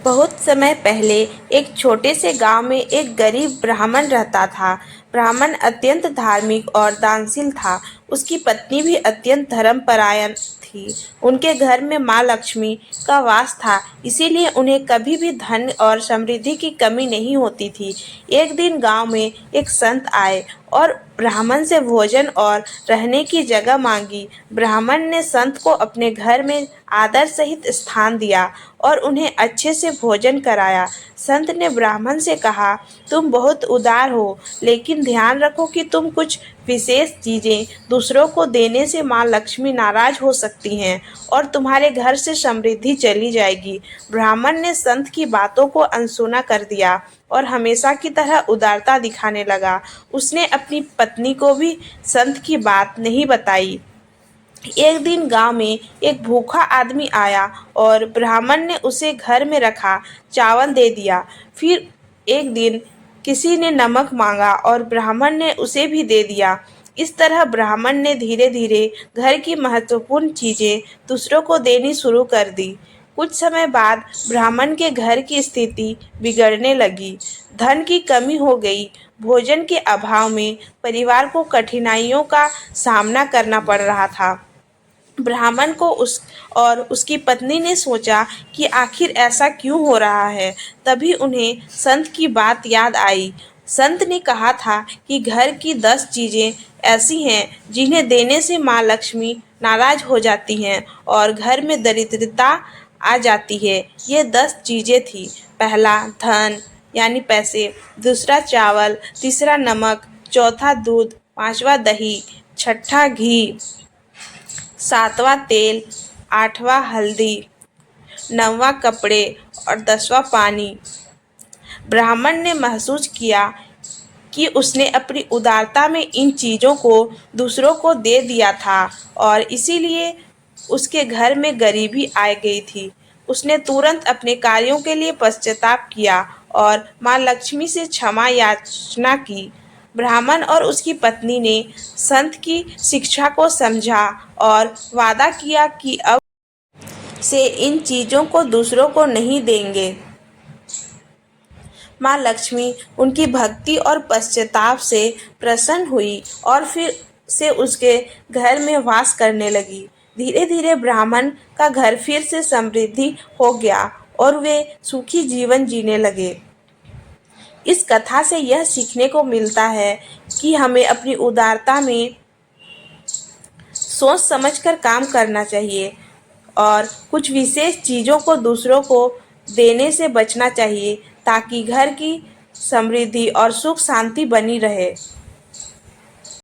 बहुत समय पहले एक छोटे से गांव में एक गरीब ब्राह्मण रहता था। ब्राह्मण अत्यंत धार्मिक और दानशील था। उसकी पत्नी भी अत्यंत धर्मपरायण थी। उनके घर में माँ लक्ष्मी का वास था, इसीलिए उन्हें कभी भी धन और समृद्धि की कमी नहीं होती थी। एक दिन गांव में एक संत आए और ब्राह्मण से भोजन और रहने की जगह मांगी। ब्राह्मण ने संत को अपने घर में आदर सहित स्थान दिया और उन्हें अच्छे से भोजन कराया। संत ने ब्राह्मण से कहा, तुम बहुत उदार हो, लेकिन ध्यान रखो कि तुम कुछ विशेष चीजें दूसरों को देने से माँ लक्ष्मी नाराज हो सकती हैं और तुम्हारे घर से समृद्धि चली जाएगी। ब्राह्मण ने संत की बातों को अनसुना कर दिया और हमेशा की तरह उदारता दिखाने लगा। उसने अपनी पत्नी को भी संत की बात नहीं बताई। एक दिन गांव में एक भूखा आदमी आया और ब्राह्मण ने उसे घर में रखा चावल दे दिया। फिर एक दिन किसी ने नमक मांगा और ब्राह्मण ने उसे भी दे दिया। इस तरह ब्राह्मण ने धीरे धीरे घर की महत्वपूर्ण चीजें दूसरों को देनी शुरू कर दी। कुछ समय बाद ब्राह्मण के घर की स्थिति बिगड़ने लगी। धन की कमी हो गई। भोजन के अभाव में परिवार को कठिनाइयों का सामना करना पड़ रहा था। ब्राह्मण को उसकी पत्नी ने सोचा कि आखिर ऐसा क्यों हो रहा है। तभी उन्हें संत की बात याद आई। संत ने कहा था कि घर की 10 चीजें ऐसी हैं जिन्हें देने से माँ लक्ष्मी नाराज हो जाती हैं और घर में दरिद्रता आ जाती है। ये 10 चीजें थी। पहला धन यानी पैसे, दूसरा चावल, तीसरा नमक, चौथा दूध, पांचवा दही, छठा घी, सातवां तेल, आठवां हल्दी, नौवां कपड़े और 10वां पानी। ब्राह्मण ने महसूस किया कि उसने अपनी उदारता में इन चीज़ों को दूसरों को दे दिया था और इसीलिए उसके घर में गरीबी आ गई थी। उसने तुरंत अपने कार्यों के लिए पश्चाताप किया और माँ लक्ष्मी से क्षमा याचना की। ब्राह्मण और उसकी पत्नी ने संत की शिक्षा को समझा और वादा किया कि अब से इन चीज़ों को दूसरों को नहीं देंगे। माँ लक्ष्मी उनकी भक्ति और पश्चाताप से प्रसन्न हुई और फिर से उसके घर में वास करने लगी। धीरे धीरे ब्राह्मण का घर फिर से समृद्धि हो गया और वे सुखी जीवन जीने लगे। इस कथा से यह सीखने को मिलता है कि हमें अपनी उदारता में सोच समझकर काम करना चाहिए और कुछ विशेष चीज़ों को दूसरों को देने से बचना चाहिए ताकि घर की समृद्धि और सुख शांति बनी रहे।